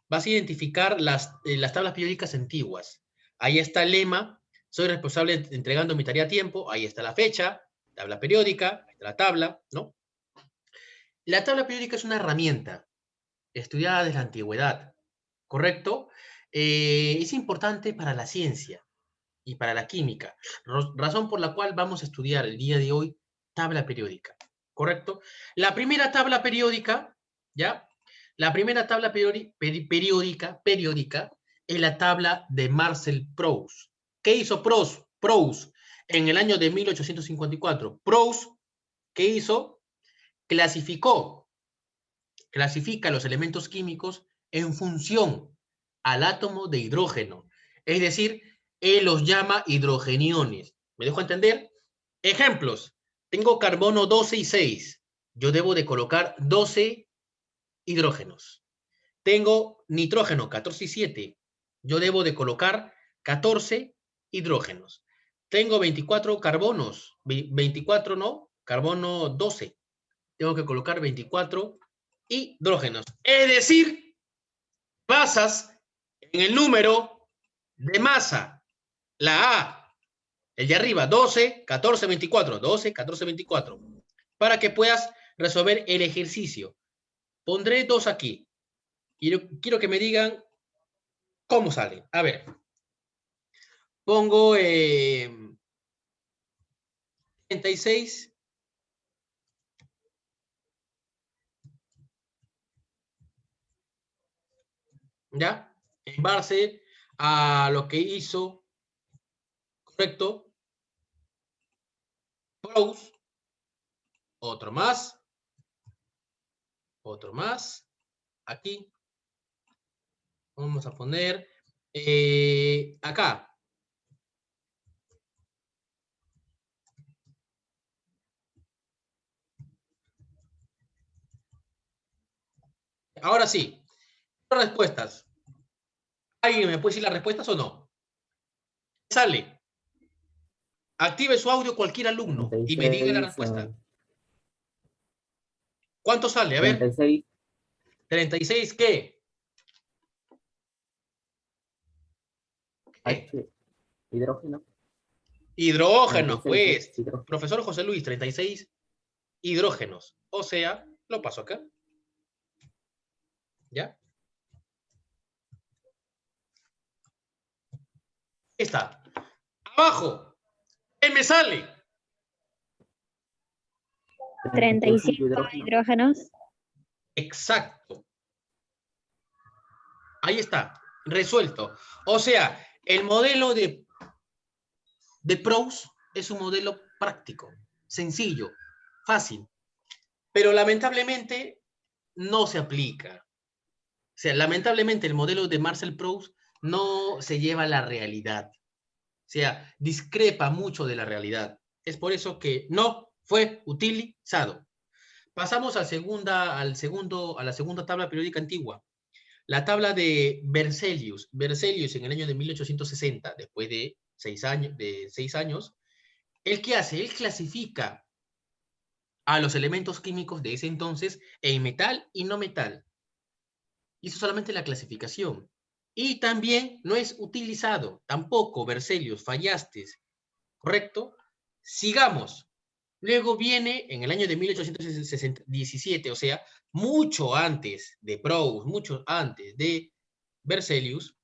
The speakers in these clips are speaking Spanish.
vas a identificar las tablas periódicas antiguas. Ahí está el lema, soy responsable entregando mi tarea a tiempo, ahí está la fecha, tabla periódica, ahí está la tabla, ¿no? La tabla periódica es una herramienta estudiada desde la antigüedad, ¿correcto? Es importante para la ciencia y para la química, razón por la cual vamos a estudiar el día de hoy tabla periódica, ¿correcto? La primera tabla periódica, ¿ya? La primera tabla periódica es la tabla de Marcel Proust. ¿Qué hizo Proust en el año de 1854? Proust, ¿qué hizo? Clasifica los elementos químicos en función al átomo de hidrógeno. Es decir, él los llama hidrogeniones. ¿Me dejo entender? Ejemplos. Tengo carbono 12 y 6. Yo debo de colocar 12 hidrógenos. Tengo nitrógeno 14 y 7. Yo debo de colocar 14 hidrógenos. Tengo 24 carbonos. 24 no, carbono 12. Tengo que colocar 24 hidrógenos. Es decir, basas en el número de masa. La A, el de arriba, 12, 14, 24. 12, 14, 24. Para que puedas resolver el ejercicio. Pondré 2 aquí. Y quiero que me digan cómo salen. A ver. Pongo 36. ¿Ya? En base a lo que hizo, correcto, Proust. Otro más. Otro más. Aquí. Vamos a poner acá. Ahora sí. Respuestas. ¿Alguien me puede decir las respuestas o no? Sale. Active su audio cualquier alumno y me diga la 36, respuesta. ¿Cuánto sale? A ver. 36. 36, ¿qué? ¿Qué? H, hidrógeno. Hidrógenos, 36 es pues. hidrógeno. Profesor José Luis, 36 hidrógenos. O sea, lo paso acá. ¿Ya? Está. Abajo. ¿Qué me sale? 35 hidrógeno. hidrógenos. Exacto. Ahí está. Resuelto. O sea, el modelo de Proust es un modelo práctico, sencillo, fácil, pero lamentablemente no se aplica. O sea, lamentablemente el modelo de Marcel Proust no se lleva a la realidad. O sea, discrepa mucho de la realidad. Es por eso que no fue utilizado. Pasamos a la segunda tabla periódica antigua. La tabla de Berzelius. Berzelius en el año de 1860, después de 6 años, ¿él qué hace? Él clasifica a los elementos químicos de ese entonces en metal y no metal. Hizo solamente la clasificación. Y también no es utilizado, tampoco, Berzelius, fallaste, ¿correcto? Sigamos. Luego viene en el año de 1817, o sea, mucho antes de Proust, mucho antes de Berzelius,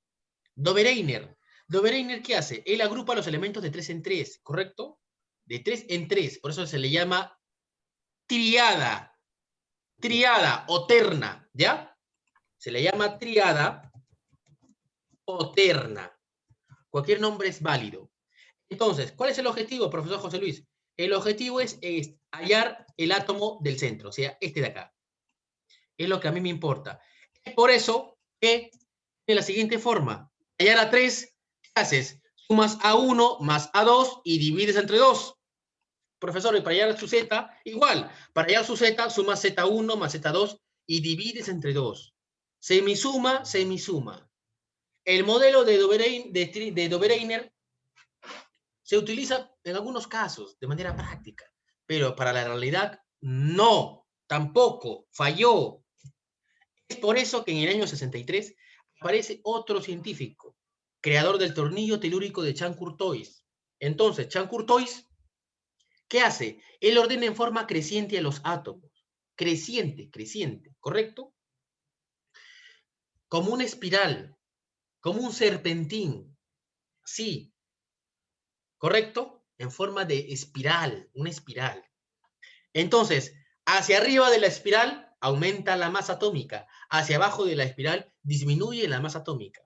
Dobereiner. ¿Dobereiner qué hace? Él agrupa los elementos de 3 en 3, ¿correcto? De 3 en 3, por eso se le llama triada. Triada o terna, ¿ya? Se le llama triada o terna. Cualquier nombre es válido. Entonces, ¿cuál es el objetivo, profesor José Luis? El objetivo es hallar el átomo del centro, o sea, este de acá. Es lo que a mí me importa. Es por eso que de la siguiente forma, hallar a 3, ¿qué haces? Sumas a 1 más a 2 y divides entre 2. Profesor, y para hallar su z, igual. Para hallar su z, sumas z1 más z2 y divides entre 2. Semisuma, semisuma. El modelo de Dobereiner se utiliza en algunos casos de manera práctica, pero para la realidad no, tampoco, falló. Es por eso que en el año 63 aparece otro científico, creador del tornillo telúrico de Chancourtois. Entonces, Chancourtois, ¿qué hace? Él ordena en forma creciente a los átomos. Creciente, creciente, ¿correcto? Como una espiral, como un serpentín. Sí, ¿correcto? En forma de espiral, una espiral. Entonces, hacia arriba de la espiral aumenta la masa atómica, hacia abajo de la espiral disminuye la masa atómica.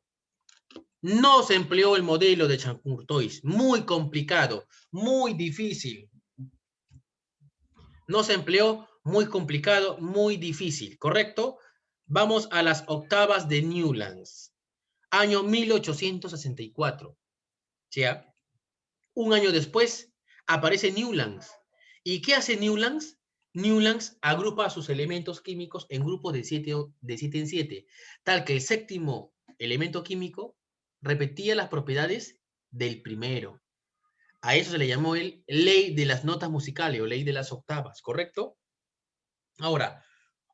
No se empleó el modelo de Chancourtois, muy complicado, muy difícil. No se empleó, muy complicado, muy difícil, ¿correcto? Vamos a las octavas de Newlands, año 1864. ¿Ya? Un año después aparece Newlands. ¿Y qué hace Newlands? Newlands agrupa sus elementos químicos en grupos de 7 en 7, tal que el séptimo elemento químico repetía las propiedades del primero. A eso se le llamó el ley de las notas musicales o ley de las octavas, ¿correcto? Ahora,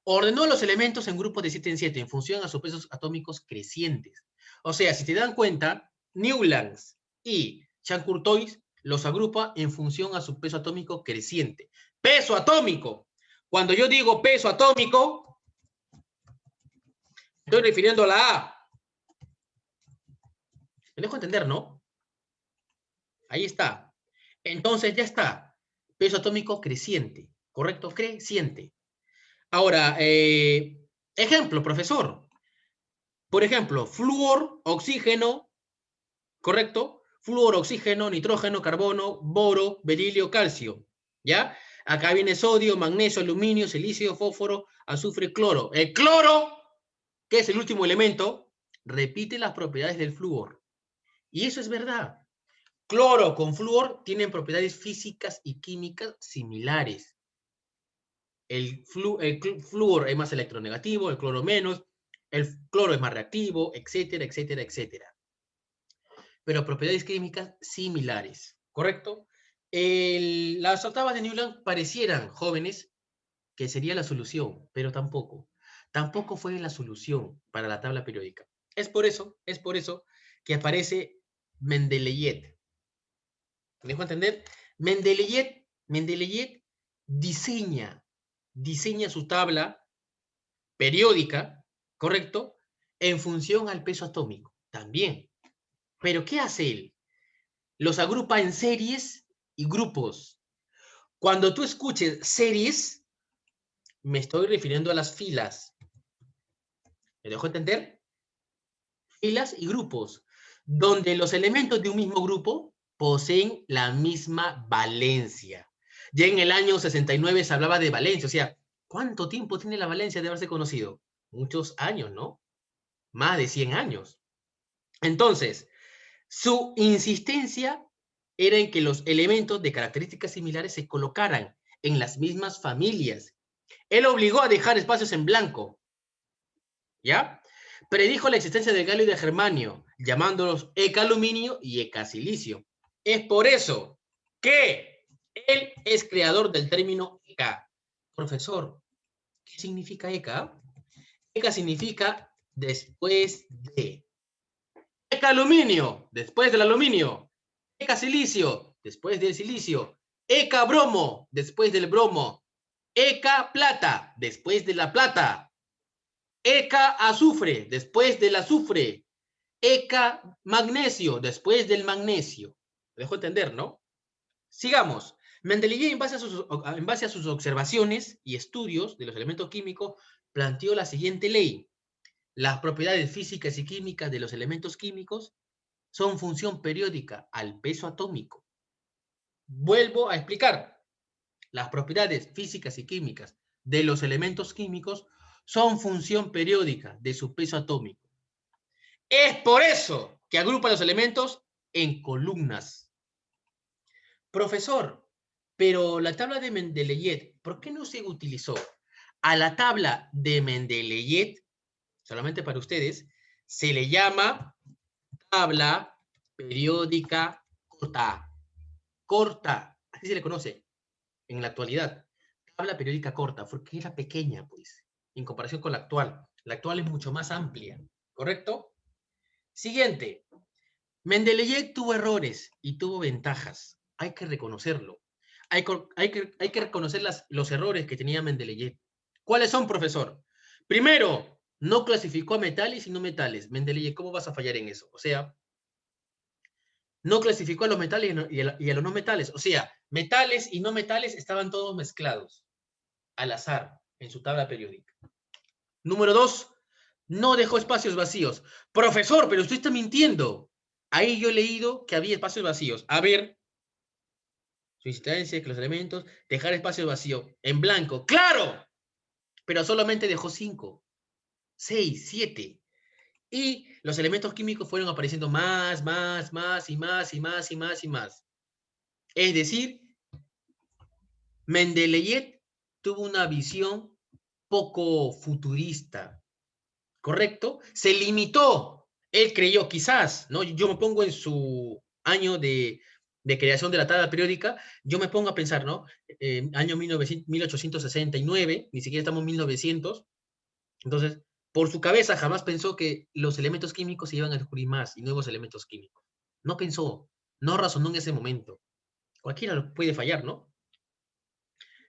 ordenó los elementos en grupos de 7 en 7 en función a sus pesos atómicos crecientes. O sea, si te dan cuenta, Newlands y Chancourtois los agrupa en función a su peso atómico creciente. Peso atómico. Cuando yo digo peso atómico, estoy refiriendo a la A. ¿Me dejo entender, no? Ahí está. Entonces ya está. Peso atómico creciente. ¿Correcto? Creciente. Ahora, ejemplo, profesor. Por ejemplo, flúor, oxígeno, ¿correcto? Flúor, oxígeno, nitrógeno, carbono, boro, berilio, calcio. ¿Ya? Acá viene sodio, magnesio, aluminio, silicio, fósforo, azufre, cloro. El cloro, que es el último elemento, repite las propiedades del flúor. Y eso es verdad. Cloro con flúor tienen propiedades físicas y químicas similares. El flúor es más electronegativo, el cloro menos, el cloro es más reactivo, etcétera, etcétera, etcétera. Pero propiedades químicas similares, ¿correcto? Las octavas de Newland parecieran jóvenes que sería la solución, pero tampoco. Tampoco fue la solución para la tabla periódica. Es por eso que aparece Mendeleev. ¿Me dejo entender? Mendeleev diseña su tabla periódica, ¿correcto? En función al peso atómico, también. Pero ¿qué hace él? Los agrupa en series y grupos. Cuando tú escuches series, me estoy refiriendo a las filas. ¿Me dejo entender? Filas y grupos, donde los elementos de un mismo grupo poseen la misma valencia. Ya en el año 69 se hablaba de valencia, o sea, ¿cuánto tiempo tiene la valencia de haberse conocido? Muchos años, ¿no? Más de 100 años. Entonces, su insistencia era en que los elementos de características similares se colocaran en las mismas familias. Él obligó a dejar espacios en blanco, ¿ya? Predijo la existencia de galio y de germanio, llamándolos eca-aluminio y eca-silicio. Es por eso que él es creador del término eca. Profesor, ¿qué significa eca? Eca significa después de. Eca-aluminio, después del aluminio. Eca-silicio, después del silicio. Eca-bromo, después del bromo. Eca-plata, después de la plata. Eca-azufre, después del azufre. Eca-magnesio, después del magnesio. Me dejo entender, ¿no? Sigamos. Mendeleev, en base a sus observaciones y estudios de los elementos químicos, planteó la siguiente ley. Las propiedades físicas y químicas de los elementos químicos son función periódica al peso atómico. Vuelvo a explicar. Las propiedades físicas y químicas de los elementos químicos son función periódica de su peso atómico. Es por eso que agrupa los elementos en columnas. Profesor, pero la tabla de Mendeleev, ¿por qué no se utilizó? A la tabla de Mendeleev, solamente para ustedes, se le llama tabla periódica corta. Corta, así se le conoce en la actualidad. Tabla periódica corta, porque era pequeña, pues, en comparación con la actual. La actual es mucho más amplia, ¿correcto? Siguiente. Mendeleev tuvo errores y tuvo ventajas. Hay que reconocerlo. Hay que reconocer los errores que tenía Mendeleev. ¿Cuáles son, profesor? Primero, no clasificó a metales y no metales. Mendeleev, ¿cómo vas a fallar en eso? O sea, no clasificó a los metales y a los no metales. O sea, metales y no metales estaban todos mezclados, al azar, en su tabla periódica. Número 2, no dejó espacios vacíos. Profesor, pero usted está mintiendo. Ahí yo he leído que había espacios vacíos. A ver, su insistencia, que los elementos, dejar espacio vacío en blanco. ¡Claro! Pero solamente dejó 5, 6, 7. Y los elementos químicos fueron apareciendo más y más. Es decir, Mendeleev tuvo una visión poco futurista, ¿correcto? Se limitó. Él creyó, quizás, ¿no? Yo me pongo en su año de creación de la tabla periódica, yo me pongo a pensar, ¿no? Año 1869, ni siquiera estamos en 1900, entonces, por su cabeza jamás pensó que los elementos químicos se iban a descubrir más y nuevos elementos químicos. No pensó, no razonó en ese momento. Cualquiera puede fallar, ¿no?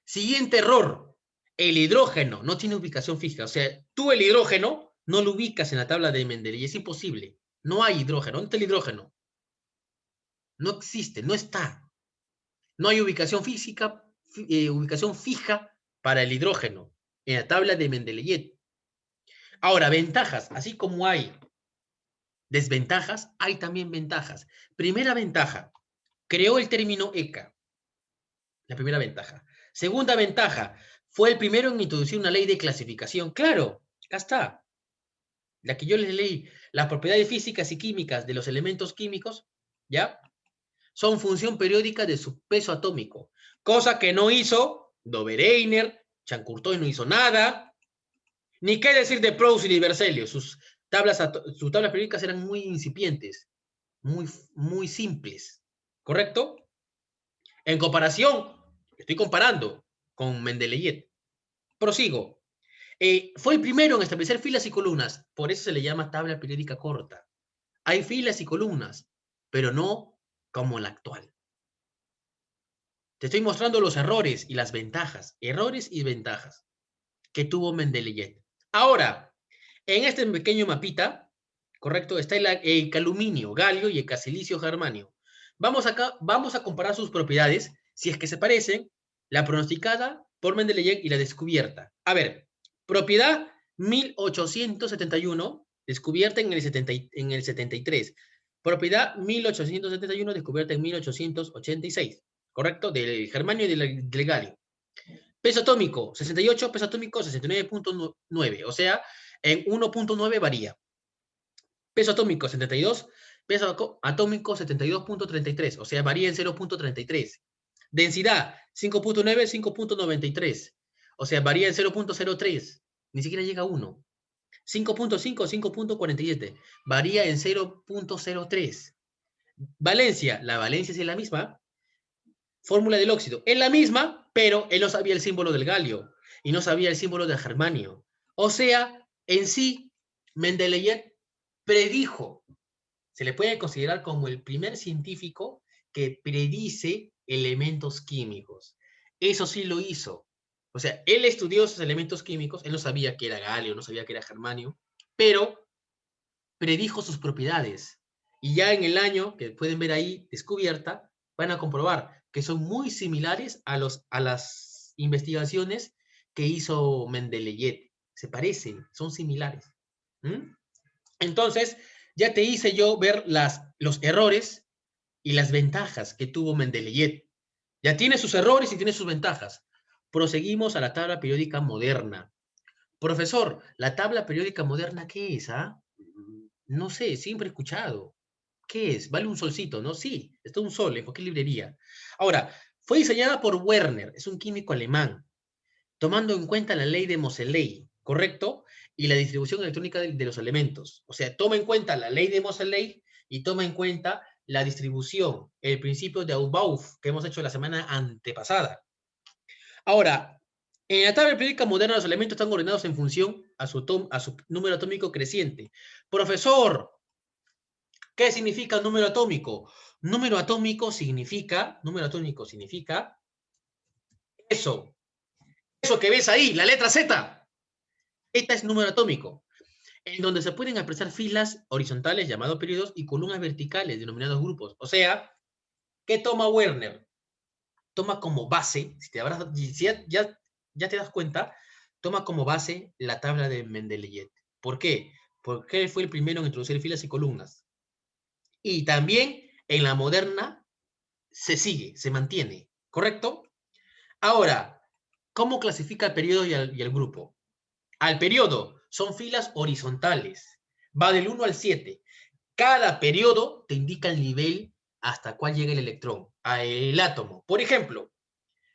Siguiente error. El hidrógeno no tiene ubicación fija. O sea, tú el hidrógeno no lo ubicas en la tabla de Mendeleev. Es imposible. No hay hidrógeno. ¿Dónde está el hidrógeno? No existe, no está. No hay ubicación física, ubicación fija para el hidrógeno en la tabla de Mendeleev. Ahora, ventajas. Así como hay desventajas, hay también ventajas. Primera ventaja. Creó el término ECA. La primera ventaja. Segunda ventaja, fue el primero en introducir una ley de clasificación. Claro, acá está. La que yo les leí, las propiedades físicas y químicas de los elementos químicos, ¿ya? Son función periódica de su peso atómico. Cosa que no hizo Dobereiner, Chancourtois no hizo nada. Ni qué decir de Proust y de Berzelius. Sus tablas periódicas eran muy incipientes, muy simples. ¿Correcto? En comparación, estoy comparando con Mendeleev. Prosigo. Fue el primero en establecer filas y columnas, por eso se le llama tabla periódica corta. Hay filas y columnas, pero no como la actual. Te estoy mostrando los errores y las ventajas, errores y ventajas que tuvo Mendeleev. Ahora, en este pequeño mapita, correcto, está el aluminio, galio y el silicio germanio. Vamos a comparar sus propiedades, si es que se parecen, la pronosticada por Mendeleev y la descubierta. A ver, propiedad 1871, descubierta en el 73. Propiedad 1871, descubierta en 1886. ¿Correcto? Del germanio y del galio. Peso atómico, 68, peso atómico, 69.9. O sea, en 1.9 varía. Peso atómico, 72. Peso atómico, 72.33. O sea, varía en 0.33. Densidad, 5.9, 5.93. O sea, varía en 0.03. Ni siquiera llega a 1. 5.5, 5.47. Varía en 0.03. Valencia, la valencia es la misma. Fórmula del óxido, es la misma, pero él no sabía el símbolo del galio y no sabía el símbolo del germanio. O sea, en sí, Mendeleev predijo, se le puede considerar como el primer científico que predice elementos químicos. Eso sí lo hizo. O sea, él estudió esos elementos químicos, él no sabía que era galio, no sabía que era germanio, pero predijo sus propiedades. Y ya en el año que pueden ver ahí descubierta, van a comprobar que son muy similares a las investigaciones que hizo Mendeleev. Se parecen, son similares. ¿Mm? Entonces, ya te hice yo ver los errores y las ventajas que tuvo Mendeleev. Ya tiene sus errores y tiene sus ventajas. Proseguimos a la tabla periódica moderna. Profesor, ¿la tabla periódica moderna qué es? ¿Ah? No sé, siempre he escuchado. ¿Qué es? Vale un solcito, ¿no? Sí, está un sol en cualquier librería. Ahora, fue diseñada por Werner, es un químico alemán, tomando en cuenta la ley de Moseley, ¿correcto? Y la distribución electrónica de los elementos. O sea, toma en cuenta la ley de Moseley y toma en cuenta la distribución, el principio de Aufbau que hemos hecho la semana antepasada. Ahora, En la tabla periódica moderna los elementos están ordenados en función a su número atómico creciente. Profesor, ¿qué significa número atómico? Número atómico significa eso. Eso que ves ahí, la letra Z. Esta es número atómico, en donde se pueden expresar filas horizontales, llamados periodos, y columnas verticales, denominados grupos. O sea, ¿qué toma Werner? Toma como base, si ya te das cuenta, toma como base la tabla de Mendeleev. ¿Por qué? Porque él fue el primero en introducir filas y columnas. Y también en la moderna se sigue, se mantiene, ¿correcto? Ahora, ¿cómo clasifica el periodo y el grupo? Al periodo son filas horizontales, va del 1 al 7. Cada periodo te indica el nivel hasta cuál llega el electrón, el átomo. Por ejemplo,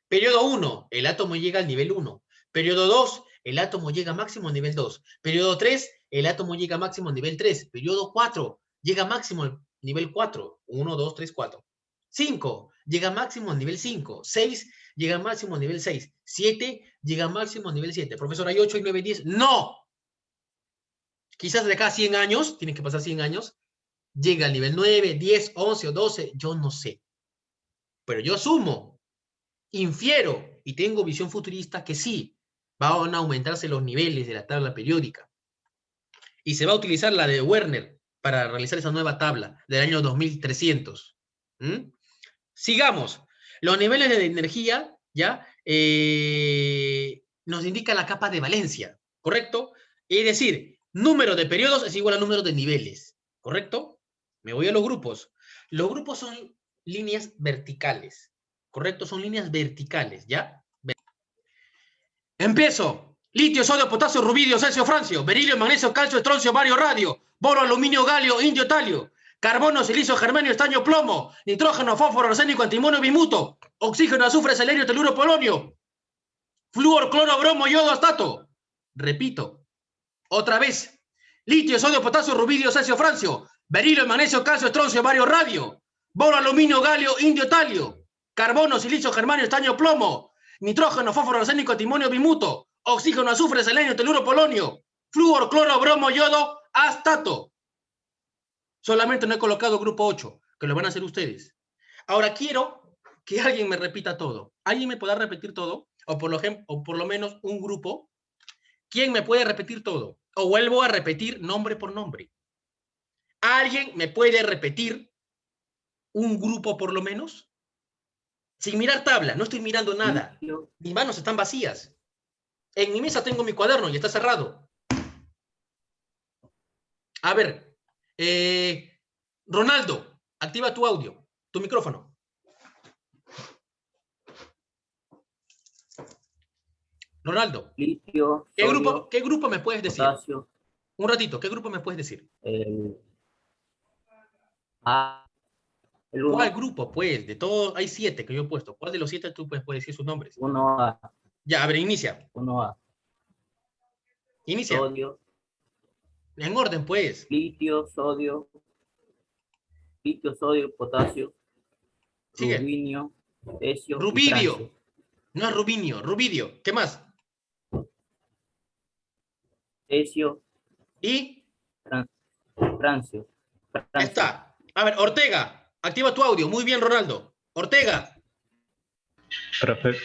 periodo 1, el átomo llega al nivel 1. Periodo 2, el átomo llega máximo al nivel 2. Periodo 3, el átomo llega máximo al nivel 3. Periodo 4, llega máximo al nivel 4. 1, 2, 3, 4. 5, llega máximo al nivel 5. 6, llega máximo al nivel 6. 7, llega máximo al nivel 7. Profesor, ¿hay 8 y 9 y 10? ¡No! Quizás de acá a 100 años, tienen que pasar 100 años, llega al nivel 9, 10, 11 o 12, yo no sé. Pero yo asumo, infiero y tengo visión futurista que sí, van a aumentarse los niveles de la tabla periódica. Y se va a utilizar la de Werner para realizar esa nueva tabla del año 2300. Sigamos. Los niveles de energía, ¿ya? Nos indica la capa de valencia, ¿correcto? Es decir, número de periodos es igual a número de niveles, ¿correcto? Me voy a los grupos. Los grupos son líneas verticales, ¿correcto? Son líneas verticales, ¿ya? Empiezo. Litio, sodio, potasio, rubidio, cesio, francio, berilio, magnesio, calcio, estroncio, bario, radio, boro, aluminio, galio, indio, talio, carbono, silicio, germanio, estaño, plomo, nitrógeno, fósforo, arsénico, antimonio, bimuto, oxígeno, azufre, selenio, teluro, polonio, flúor, cloro, bromo, yodo, astato. Repito. Otra vez. Litio, sodio, potasio, rubidio, cesio, francio, berilio, magnesio, calcio, estroncio, bario, radio, boro, aluminio, galio, indio, talio, carbono, silicio, germanio, estaño, plomo, nitrógeno, fósforo, arsénico, antimonio, bimuto, oxígeno, azufre, selenio, teluro, polonio, flúor, cloro, bromo, yodo, astato. Solamente no he colocado grupo 8, que lo van a hacer ustedes. Ahora quiero que alguien me repita todo. ¿Alguien me podrá repetir todo? O por lo menos un grupo. ¿Quién me puede repetir todo? O vuelvo a repetir nombre por nombre. ¿Alguien me puede repetir un grupo por lo menos? Sin mirar tabla, no estoy mirando nada. Mis manos están vacías. En mi mesa tengo mi cuaderno y está cerrado. A ver, Ronaldo, activa tu audio, tu micrófono. Ronaldo, Litio, ¿qué grupo me puedes decir? Potasio, Un ratito, ¿qué grupo me puedes decir? ¿Cuál grupo, pues? De todos, hay 7 que yo he puesto. ¿Cuál de los 7 tú puedes decir sus nombres? 1A. Ya, a ver, inicia. 1A. Inicia. Sodio. En orden, pues. Litio, sodio, potasio, Sigue. rubinio, cesio, Rubidio. No es rubinio, rubidio. ¿Qué más? cesio Y francio. está. A ver, Ortega, activa tu audio. Muy bien, Ronaldo. Ortega. Profe,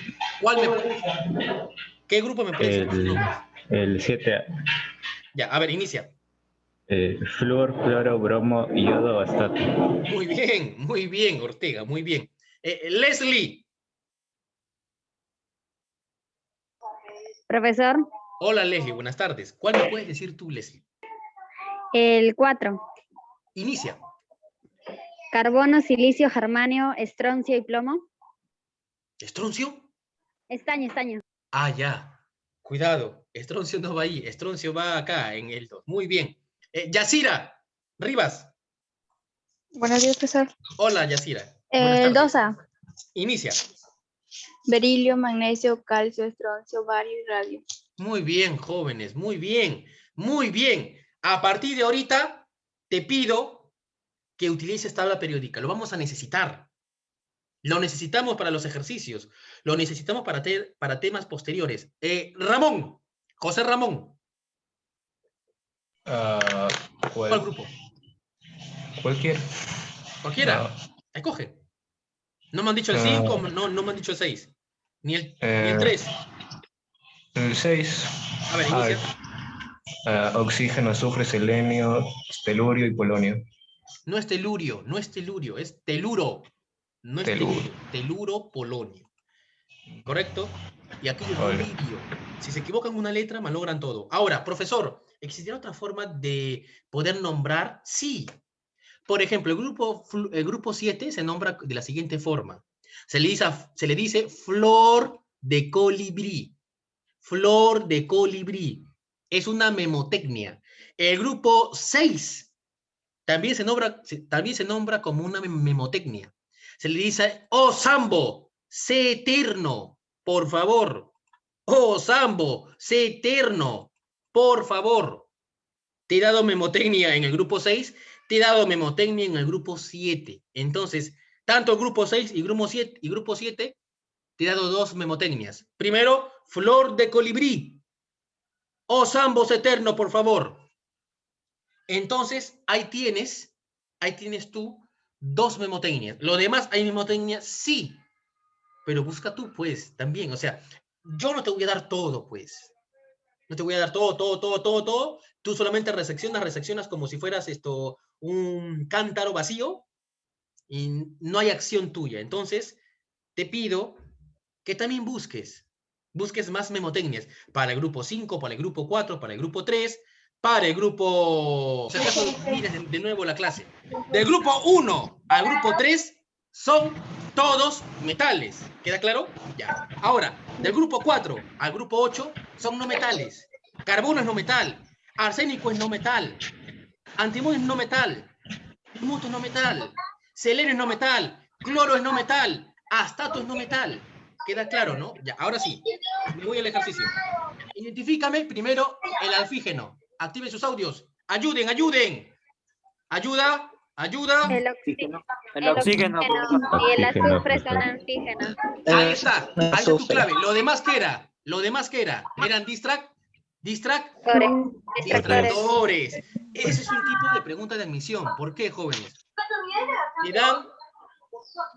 ¿Qué grupo me puede decir? el 7, Ya, a ver, inicia. flúor, cloro, bromo, yodo, astato. Muy bien, Ortega, muy bien. Leslie. Profesor, Hola, Leslie, buenas tardes. ¿Cuál me puedes decir tú, Leslie? el 4. Inicia. Carbono, silicio, germanio, estroncio y plomo. ¿Estroncio? Estaño. Ah, ya. Cuidado. Estroncio no va ahí. Estroncio va acá, en el 2. Muy bien. Yacira Rivas. Buenos días, profesor. Hola, Yacira. El 2A. Inicia. Berilio, magnesio, calcio, estroncio, bario y radio. Muy bien, jóvenes. Muy bien. Muy bien. A partir de ahorita, te pido que utilices tabla periódica. Lo vamos a necesitar. Lo necesitamos para los ejercicios. Lo necesitamos para temas posteriores. Ramón, José Ramón. ¿Cuál grupo? Cualquier. Cualquiera. No. Escoge. No me han dicho el 5, no me han dicho el 6. Ni el 3. El 6. A ver, inicia. Oxígeno, azufre, selenio, telurio y polonio. No es telurio, no es telurio, es teluro. No es Teluro. telurio, teluro, polonio. ¿Correcto? Y aquí es Vale. rubidio. Si se equivocan una letra, malogran todo. Ahora, profesor, ¿existirá otra forma de poder nombrar? Sí. Por ejemplo, el grupo 7 se nombra de la siguiente forma. Se le dice flor de colibrí. Flor de colibrí. Es una memotecnia. El grupo 6 también se nombra como una memotecnia. Se le dice, oh Sambo, sé eterno, por favor. Oh Sambo, sé eterno, por favor. Te he dado memotecnia en el grupo 6, te he dado memotecnia en el grupo 7. Entonces, tanto el grupo 6 y grupo 7 te he dado 2 memotecnias. Primero, flor de colibrí. Oh Sambo, sé eterno, por favor. Entonces, ahí tienes tú 2 memotecnias. Lo demás, ¿hay memotecnia? Sí. Pero busca tú, pues, también. O sea, yo no te voy a dar todo, pues. No te voy a dar todo. Tú solamente reseccionas como si fueras un cántaro vacío y no hay acción tuya. Entonces, te pido que también busques más memotecnias para el grupo 5, para el grupo 4, para el grupo 3, para el grupo... Si acaso mires de nuevo la clase. Del grupo 1 al grupo 3 son todos metales. ¿Queda claro? Ya. Ahora, del grupo 4 al grupo 8 son no metales. Carbono es no metal. Arsénico es no metal. Antimonio es no metal. Bismuto es no metal. Selenio es no metal. Cloro es no metal. Astato es no metal. ¿Queda claro, no? Ya, ahora sí. Me voy al ejercicio. Identifícame primero el alfígeno. Activen sus audios. Ayuden. Ayuda. El Oxígeno. El el oxígeno. y el Oxígeno, azufre son profesor. antígenos. Ahí está tu clave. Lo demás, ¿qué era? ¿Eran Distractores. distractores? Ese es un tipo de pregunta de admisión. ¿Por qué, jóvenes? Te dan,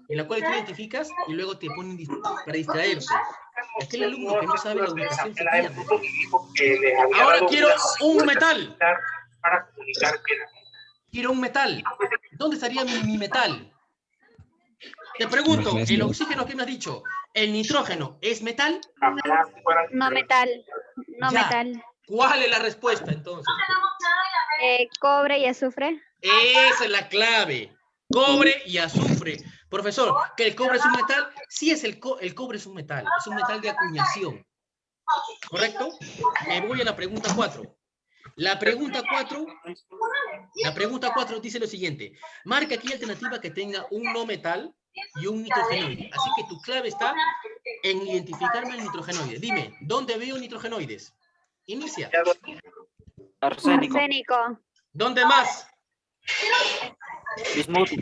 en la cual tú identificas y luego te ponen para distraerte. Aquel alumno que no sabe la ubicación se pierde. Ahora quiero un metal. Quiero un metal. ¿Dónde estaría mi metal? Te pregunto, ¿el oxígeno qué me has dicho? ¿El nitrógeno es metal? No metal. No Ya. metal. ¿Cuál es la respuesta entonces? Cobre y azufre. Esa es la clave. Cobre y azufre. Profesor, ¿que el cobre es un metal? Sí, el cobre es un metal. Es un metal de acuñación. ¿Correcto? Me voy a la pregunta 4. La pregunta 4 dice lo siguiente. Marca aquí alternativa que tenga un no metal y un nitrogenoide. Así que tu clave está en identificarme el nitrogenoide. Dime, ¿dónde veo nitrogenoides? Inicia. Arsénico. Arsénico. ¿Dónde más? Bismuto.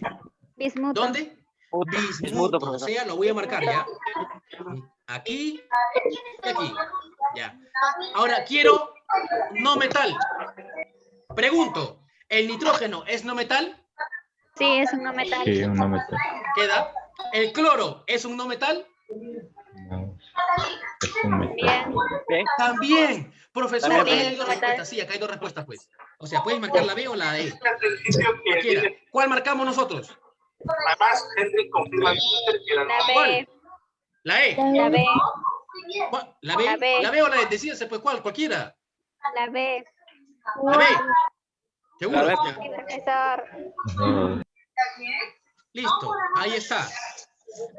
Bismuto. ¿Dónde? Bismuto, Bismuto. O profesor. sea, lo voy a marcar ya. Aquí y aquí. Ya. Ahora quiero no metal. Pregunto, ¿el nitrógeno es no metal? Sí, es un no metal. Sí, un no metal. Queda. ¿El cloro es un no metal? No, es un metal. Bien. También. Profesor, También, ahí hay dos respuestas. Sí, acá hay dos respuestas, pues. O sea, puedes marcar la B o la E. Cualquiera. ¿Cuál marcamos nosotros? Además, Henry confirma La ¿Cuál? B. La E. La B. ¿Cuál? ¿La B? La B. ¿La B o la E? Decídase, pues, ¿cuál? Cualquiera. La B. La B. ¿Seguro? La B. Ya. Sí, profesor. No, Listo. Ahí está.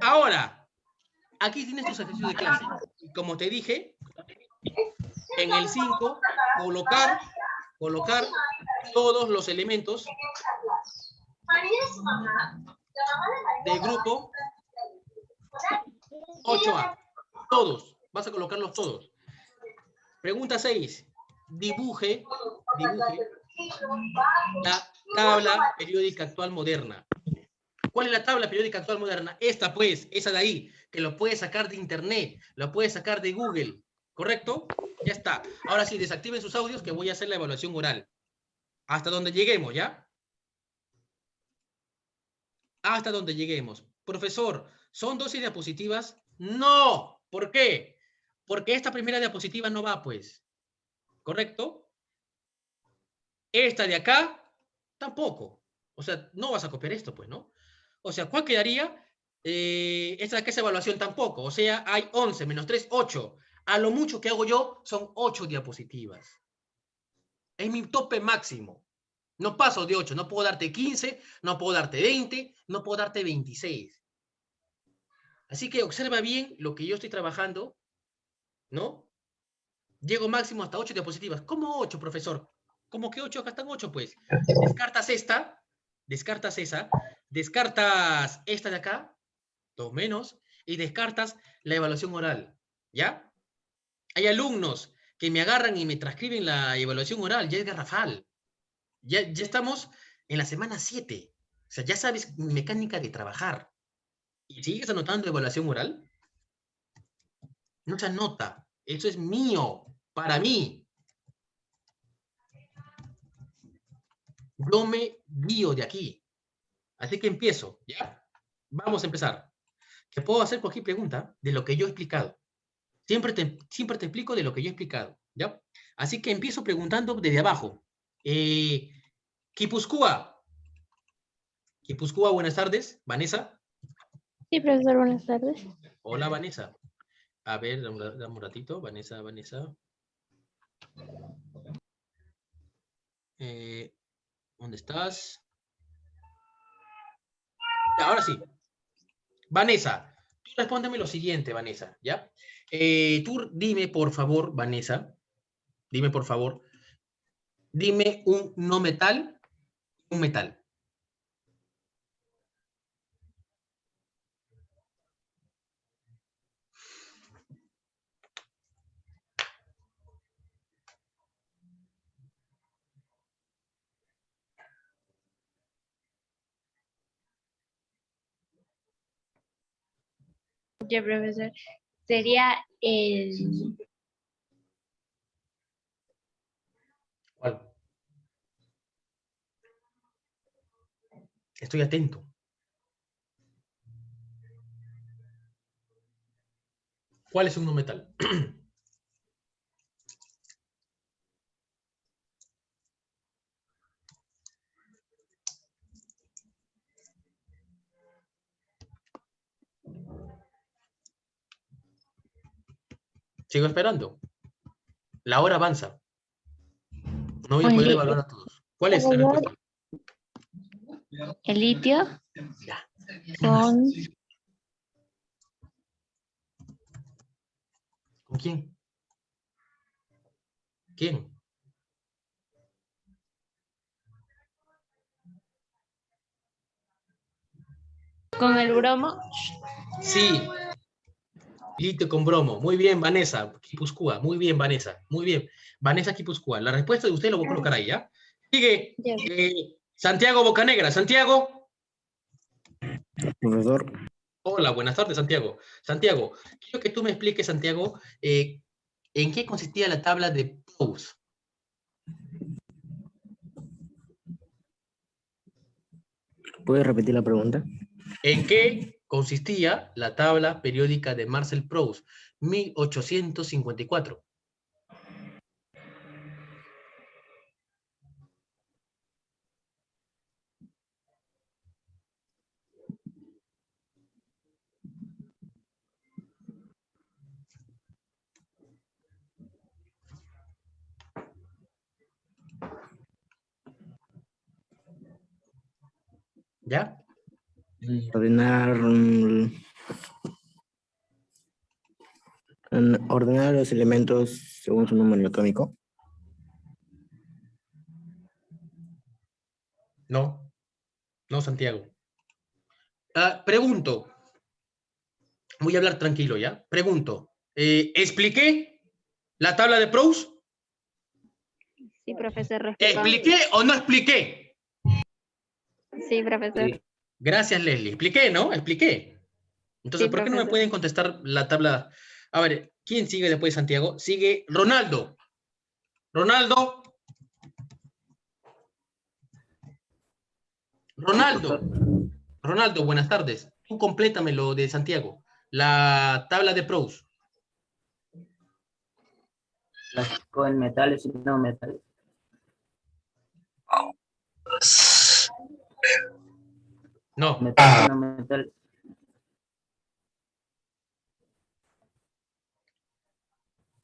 Ahora, aquí tienes tus ejercicios de clase. Como te dije, en el 5, colocar todos los elementos del grupo 8A. Todos. Vas a colocarlos todos. Pregunta 6. Dibuje la tabla periódica actual moderna. ¿Cuál es la tabla periódica actual moderna? Esta, pues, esa de ahí, que lo puedes sacar de internet, lo puedes sacar de Google, ¿correcto? Ya está. Ahora sí, desactiven sus audios que voy a hacer la evaluación oral. Hasta donde lleguemos, ¿ya? Hasta donde lleguemos. Profesor, ¿son 12 diapositivas? No. ¿Por qué? Porque esta primera diapositiva no va, pues. ¿Correcto? Esta de acá, tampoco. O sea, no vas a copiar esto, pues, ¿no? O sea, ¿cuál quedaría? Esta de acá es evaluación tampoco. O sea, hay 11 menos 3, 8. A lo mucho que hago yo son 8 diapositivas. Es mi tope máximo. No paso de 8. No puedo darte 15, no puedo darte 20, no puedo darte 26. Así que observa bien lo que yo estoy trabajando, ¿no? Llego máximo hasta 8 diapositivas. ¿Cómo 8, profesor? ¿Cómo que 8? Acá están 8, pues. Descartas esta, descartas esa, descartas esta de acá, 2 menos, y descartas la evaluación oral, ¿ya? Hay alumnos que me agarran y me transcriben la evaluación oral, ya es garrafal. Ya estamos en la semana 7. O sea, ya sabes mi mecánica de trabajar. ¿Y sigues anotando evaluación oral? No se anota. Eso es mío, para mí. Yo me guío de aquí. Así que empiezo, ¿ya? Vamos a empezar. Te puedo hacer cualquier pregunta de lo que yo he explicado. Siempre te explico de lo que yo he explicado, ¿ya? Así que empiezo preguntando desde abajo. Guipúzcoa. Guipúzcoa, buenas tardes. Vanessa. Sí, profesor, buenas tardes. Hola, Vanessa. A ver, dame un ratito. Vanessa. ¿Dónde estás? Ya, ahora sí. Vanessa, tú respóndeme lo siguiente, Vanessa, ¿ya? Tú dime, por favor, Vanessa, dime, por favor, dime un no metal, un metal. Ya, profesor. Sería el... ¿Cuál? Estoy atento. ¿Cuál es un no metal? Sigo esperando. La hora avanza. No voy a poder evaluar a todos. ¿Cuál es la respuesta? El litio Ya. con... ¿Con quién? ¿Quién? con el bromo. Sí. Litio con bromo. Muy bien, Vanessa. Guipúzcoa. Muy bien, Vanessa. Muy bien. Vanessa Guipúzcoa. La respuesta de usted lo voy a colocar ahí, ¿ya? Sigue. Ya. Santiago Bocanegra. Santiago. Profesor, Hola, buenas tardes, Santiago. Santiago, quiero que tú me expliques, Santiago, ¿en qué consistía la tabla de Proust? ¿puede repetir la pregunta? ¿En qué consistía la tabla periódica de Marcel Proust, 1854? ¿Ya? Ordenar los elementos según su número atómico. No, no, Santiago. Pregunto, voy a hablar tranquilo, ¿ya? Pregunto, ¿expliqué la tabla de Proust? Sí, profesor, respetó. ¿Expliqué o no expliqué? Sí, profesor. Sí. Gracias, Leslie. Expliqué, ¿no? Expliqué. Entonces, Sí, ¿por qué no me profesor. pueden contestar la tabla? A ver, ¿quién sigue después de Santiago? Sigue Ronaldo. Ronaldo. Ronaldo. Ronaldo, buenas tardes. Tú complétame lo de Santiago. La tabla de pros. Clásico en metales y no metales. No. Metales y no metales.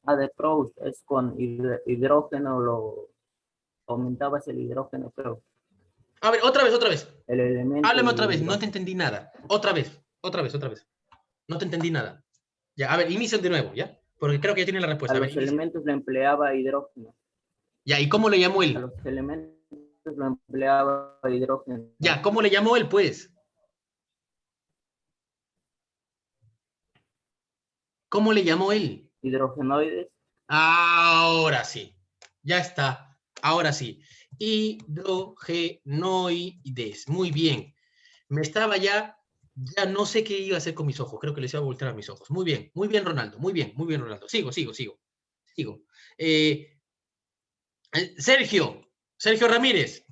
De pros es con hidrógeno, lo aumentabas el hidrógeno, pero A ver, otra vez. el elemento Háblame y otra vez, no te hidrógeno. entendí nada. Otra vez. No te entendí nada. Ya, a ver, inician de nuevo, ¿ya? Porque creo que ya tienen la A respuesta. A ver, los inicia. elementos le empleaba hidrógeno. Ya, ¿y cómo le llamó A él? los elementos le empleaba hidrógeno. Ya, ¿cómo le llamó él, pues? ¿Cómo le llamó él? Hidrogenoides. Ahora sí. Ya está. Ahora sí. Hidrogenoides. Muy bien. Me estaba ya no sé qué iba a hacer con mis ojos. Creo que les iba a voltear a mis ojos. Muy bien, Ronaldo. Muy bien, Ronaldo. Sigo. Sergio Ramírez.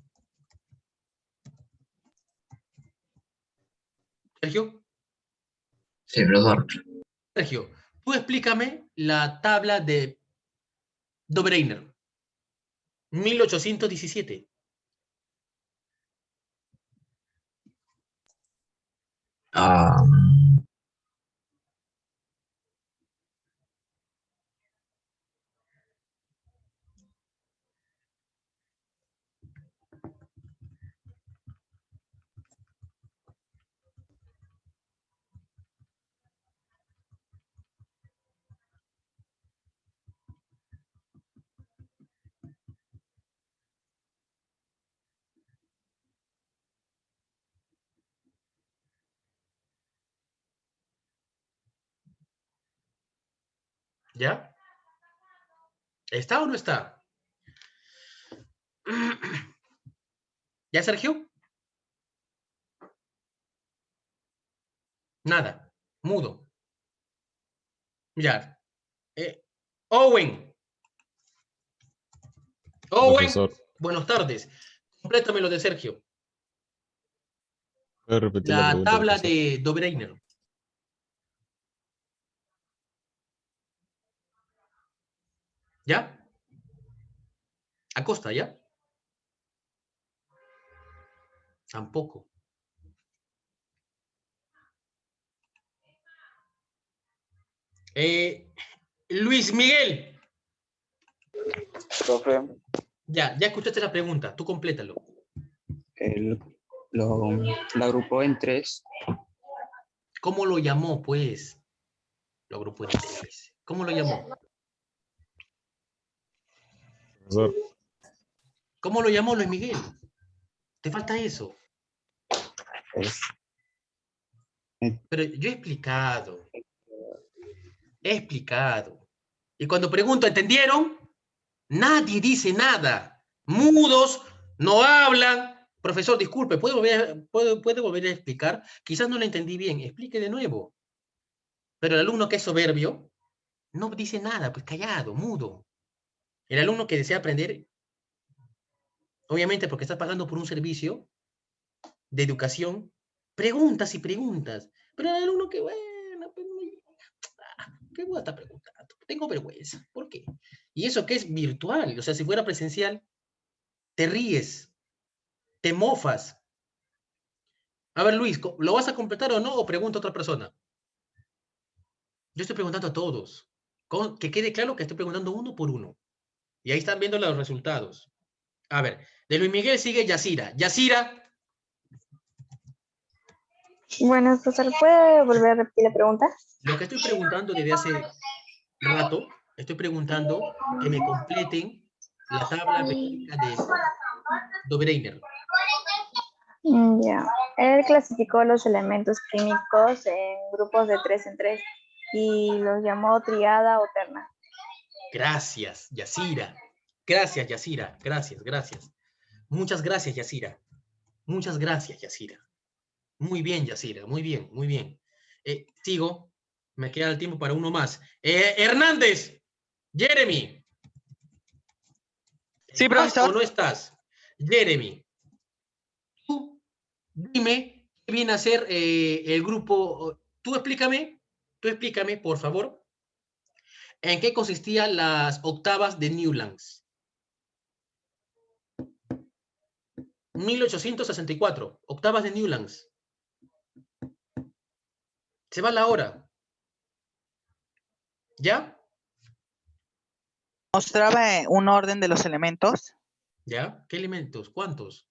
Sergio. Sí, profesor. Sergio, tú explícame la tabla de Dobreiner. 1817. ¿Ya? ¿Está o no está? ¿Ya, Sergio? Nada. Mudo. Ya. Owen. Profesor, Buenas tardes. Complétame lo de Sergio. ¿puede repetir la La pregunta, tabla profesor? de Dobreiner. ¿Ya? Acosta, ¿ya? Tampoco. Luis Miguel. Profe, Ya escuchaste la pregunta. Tú complétalo. la agrupó en tres. ¿Cómo lo llamó, pues? Lo agrupó en tres. ¿Cómo lo llamó? Profesor, ¿Cómo lo llamó Luis Miguel? Te falta eso. Pero yo he explicado. Y cuando pregunto, ¿entendieron? Nadie dice nada. Mudos, no hablan. Profesor, disculpe, ¿puede volver a explicar? Quizás no lo entendí bien. Explique de nuevo. Pero el alumno que es soberbio no dice nada, pues callado, mudo. El alumno que desea aprender, obviamente porque está pagando por un servicio de educación, preguntas y preguntas. Pero el alumno que, bueno, pues, ¿qué voy a estar preguntando? Tengo vergüenza. ¿Por qué? Y eso que es virtual. O sea, si fuera presencial, te ríes, te mofas. A ver, Luis, ¿lo vas a completar o no? ¿O pregunta a otra persona? Yo estoy preguntando a todos. Que quede claro que estoy preguntando uno por uno. Y ahí están viendo los resultados. A ver, de Luis Miguel sigue Yacira. Yacira. Bueno, profesor, ¿puede volver a repetir la pregunta? Lo que estoy preguntando desde hace rato, estoy preguntando que me completen la tabla periódica de Dobreiner. Ya. Él clasificó los elementos químicos en grupos de 3 en 3 y los llamó triada o terna. Gracias, Yacira. Gracias, Yacira. Gracias. Muchas gracias, Yacira. Muy bien, Yacira, muy bien, muy bien. Sigo, me queda el tiempo para uno más. Hernández, Jeremy. Sí, ¿Estás profesor. o no estás? Jeremy, tú dime qué viene a ser el grupo. Tú explícame, por favor, en qué consistían las octavas de Newlands. 1864, octavas de Newlands. Se va la hora. ¿Ya? Mostraba un orden de los elementos. ¿Ya? ¿Qué elementos? ¿Cuántos?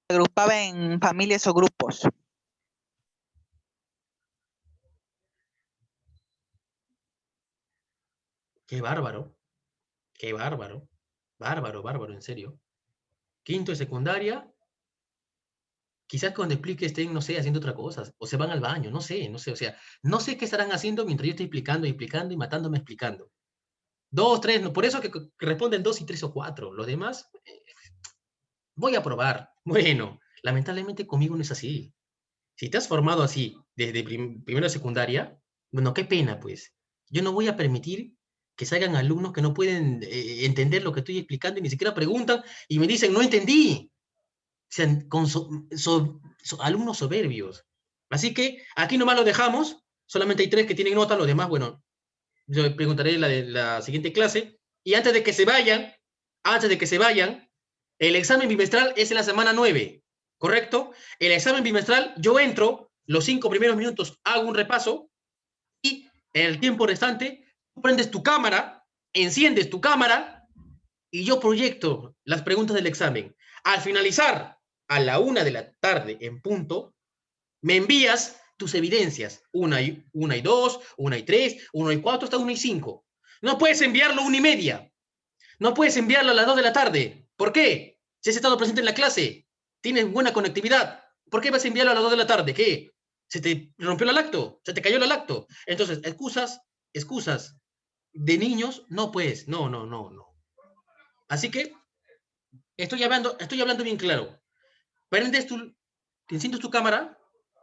Se agrupaba en familias o grupos. Qué bárbaro. Qué bárbaro. Bárbaro, en serio. Quinto de secundaria. Quizás cuando explique estén, no sé, haciendo otra cosa. O se van al baño, no sé. O sea, no sé qué estarán haciendo mientras yo estoy explicando y matándome explicando. 2, 3, no, por eso que responden 2 y 3 o 4. Los demás, voy a probar. Bueno, lamentablemente conmigo no es así. Si te has formado así desde primero de secundaria, bueno, qué pena, pues. Yo no voy a permitir que salgan alumnos que no pueden entender lo que estoy explicando y ni siquiera preguntan y me dicen, no entendí. O sea, con alumnos soberbios. Así que aquí nomás lo dejamos. Solamente hay 3 que tienen nota, los demás, bueno, yo preguntaré la de la siguiente clase. Y antes de que se vayan, el examen bimestral es en la semana 9, ¿correcto? El examen bimestral, yo entro, los 5 primeros minutos hago un repaso y en el tiempo restante, tú prendes tu cámara, enciendes tu cámara y yo proyecto las preguntas del examen. Al finalizar, a la 1 de la tarde en punto, me envías tus evidencias, 1 y 2, 1 y 3, 1 y 4, hasta 1 y 5. No puedes enviarlo a 1:30. No puedes enviarlo a las 2 de la tarde. ¿Por qué? Si has estado presente en la clase, tienes buena conectividad. ¿Por qué vas a enviarlo a las 2 de la tarde? ¿Qué? ¿Se te rompió la lacto? ¿Se te cayó la lacto? Entonces, excusas de niños, no puedes. No. Así que, estoy hablando bien claro. Te enciendes tu cámara,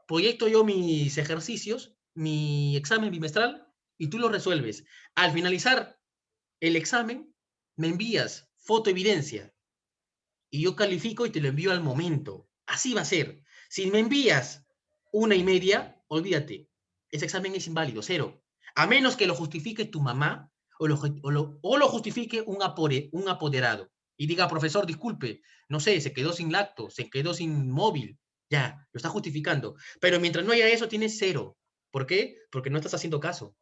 proyecto yo mis ejercicios, mi examen bimestral, y tú lo resuelves. Al finalizar el examen, me envías foto evidencia y yo califico y te lo envío al momento. Así va a ser. Si me envías 1:30, olvídate. Ese examen es inválido, 0. A menos que lo justifique tu mamá o lo justifique un apoderado. Y diga, profesor, disculpe, no sé, se quedó sin lacto, se quedó sin móvil. Ya, lo está justificando. Pero mientras no haya eso, tienes 0. ¿Por qué? Porque no estás haciendo caso.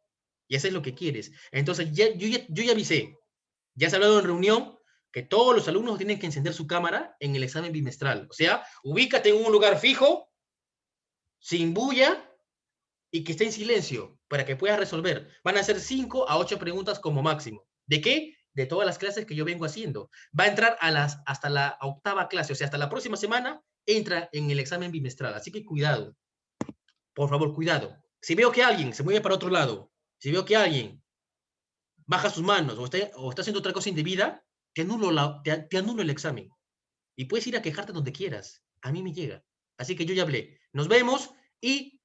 Y eso es lo que quieres. Entonces, yo ya avisé. Ya se ha hablado en reunión que todos los alumnos tienen que encender su cámara en el examen bimestral. O sea, ubícate en un lugar fijo, sin bulla, y que esté en silencio, para que puedas resolver. Van a ser 5 a 8 preguntas como máximo. ¿De qué? De todas las clases que yo vengo haciendo. Va a entrar hasta la 8ª clase, o sea, hasta la próxima semana entra en el examen bimestral. Así que cuidado. Por favor, cuidado. Si veo que alguien se mueve para otro lado, si veo que alguien baja sus manos o está haciendo otra cosa indebida, te anulo el examen. Y puedes ir a quejarte donde quieras. A mí me llega. Así que yo ya hablé. Nos vemos y